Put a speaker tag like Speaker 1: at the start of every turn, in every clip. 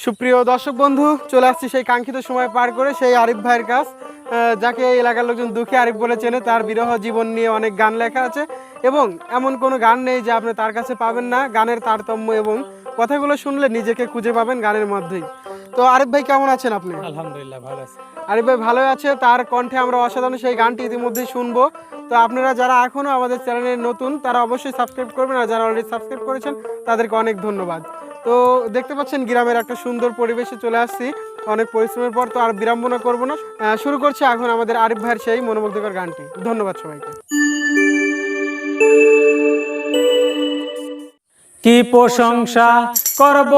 Speaker 1: সুপ্রিয় দর্শক বন্ধু, চলে আসছি সেই কাঙ্ক্ষিত সময় পার করে সেই আরিফ ভাইয়ের কাছ, যাকে এই এলাকার লোকজন দুঃখী আরিফ বলে চেনে। তার বিরহ জীবন নিয়ে অনেক গান লেখা আছে এবং এমন কোনো গান নেই যে আপনি তার কাছে পাবেন না। গানের তারতম্য এবং কথাগুলো শুনলে নিজেকে খুঁজে পাবেন গানের মধ্যেই। তো আরিফ ভাই কেমন আছেন আপনি?
Speaker 2: আলহামদুলিল্লাহ ভালো আছি।
Speaker 1: আরিফ ভাই ভালো আছে, তার কণ্ঠে আমরা অসাধারণ সেই গানটি ইতিমধ্যেই শুনবো। তো আপনারা যারা এখনও আমাদের চ্যানেলে নতুন তারা অবশ্যই সাবস্ক্রাইব করবেন, আর যারা অলরেডি সাবস্ক্রাইব করেছেন তাদেরকে অনেক ধন্যবাদ। তো দেখতে পাচ্ছেন গ্রামের একটা সুন্দর পরিবেশে চলে আসছি অনেক পরিশ্রমের পর। তো আর বিড়ম্বনা করবো না, শুরু করছি এখন আমাদের আরিফ ভাইয়ের সেই মনোমুগ্ধকর গানটি। ধন্যবাদ সবাইকে।
Speaker 2: কি প্রশংসা করব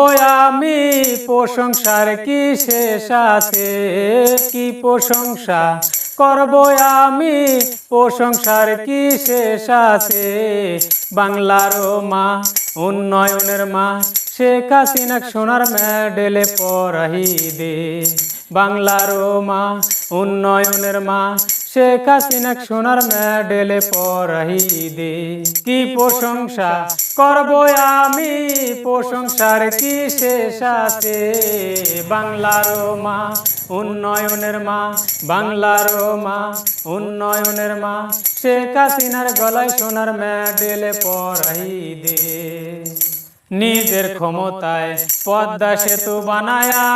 Speaker 2: আমি, প্রশংসার কি শেষ আছে? কি প্রশংসা করব আমি, প্রশংসার কি শেষ আছে? বাংলার মা, উন্নয়নের মা, শেখ হাসিনা সোনার মেডেলে পরাই দে। বাংলার মা, উন্নয়নের মা, শেখ হাসিনা সোনার মেডেলে পরাই দে। কি প্রশংসা করব আমি, প্রশংসার কি শেষ আছে? বাংলার মা, উন্নয়নের মা, বাংলার মা, উন্নয়নের মা, শেখ হাসিনার গলায় সোনার মেডেলে পরাই দে। নিজের ক্ষমতায় পদ্মা সেতু বানায়া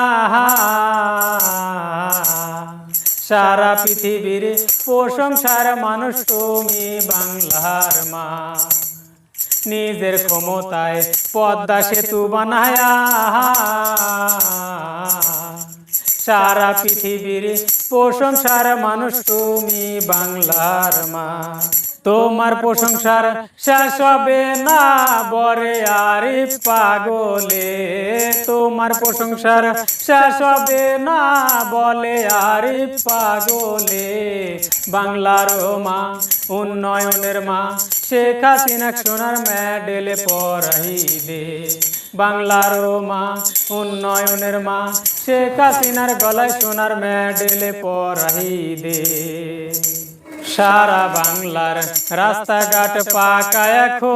Speaker 2: সারা পৃথিবীর প্রশংসার মানুষ তুমি বাংলার মা। নিজের ক্ষমতায় পদ্মা সেতু বানায়া সারা পৃথিবীর প্রশংসার মানুষ তুমি বাংলার মা। তোমার প্রশংসার শেষ হবে না বরে আরিফ পাগলে। তোমার প্রশংসার শেষ হবে না বলে আরিফ পাগলে। বাংলার মা, উন্নয়নের মা, শেখ হাসিনা সোনার মেডেলে পরাই দে। বাংলার মা, উন্নয়নের মা, শেখ হাসিনার গলায় সোনার মেডেলে পরাই দে। সারা বাংলার রাস্তাঘাট পাকা এখন,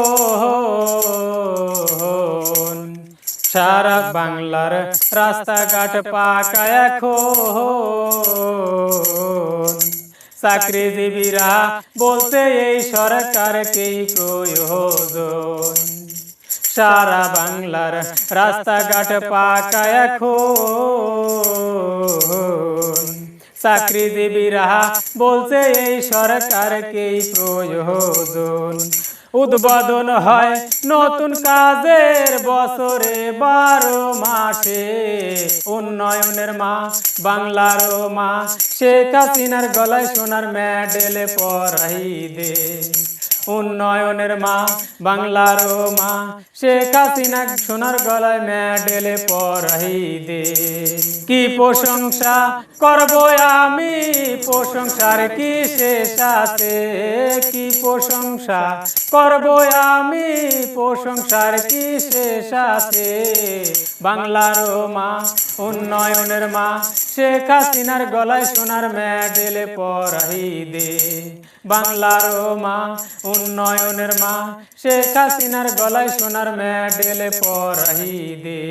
Speaker 2: সারা বাংলার রাস্তাঘাট পাকা এখন। চাকরিজীবীরা বলতে এই সরকারকেই প্রয়োজন। সারা বাংলার রাস্তাঘাট পাকা এখন। চাকরিজীবীরা বলছে এই সরকারকেই প্রয়োজন। উদ্বোধন হয় নতুন কাজের বছরে 12 মাসে। উন্নয়নের মা, বাংলার মা, শেখ হাসিনার গলায় সোনার মেডেলে পরাই দে। উন্নয়নের মা, বাংলার মা, শেখ হাসিনা সোনার গলায় মেডেলে পরাই দে। কি প্রশংসা করব আমি, প্রশংসার কি শেষ আছে? কি প্রশংসা করব আমি, প্রশংসার কি শেষ আছে? বাংলার মা, উন্নয়নের মা, শেখ হাসিনার গলায় সোনার মেডেলে পরাই দে। বাংলার মা, উন্নয়নের মা, শেখ হাসিনার গলায় সোনার মেডেলে পরাই দে।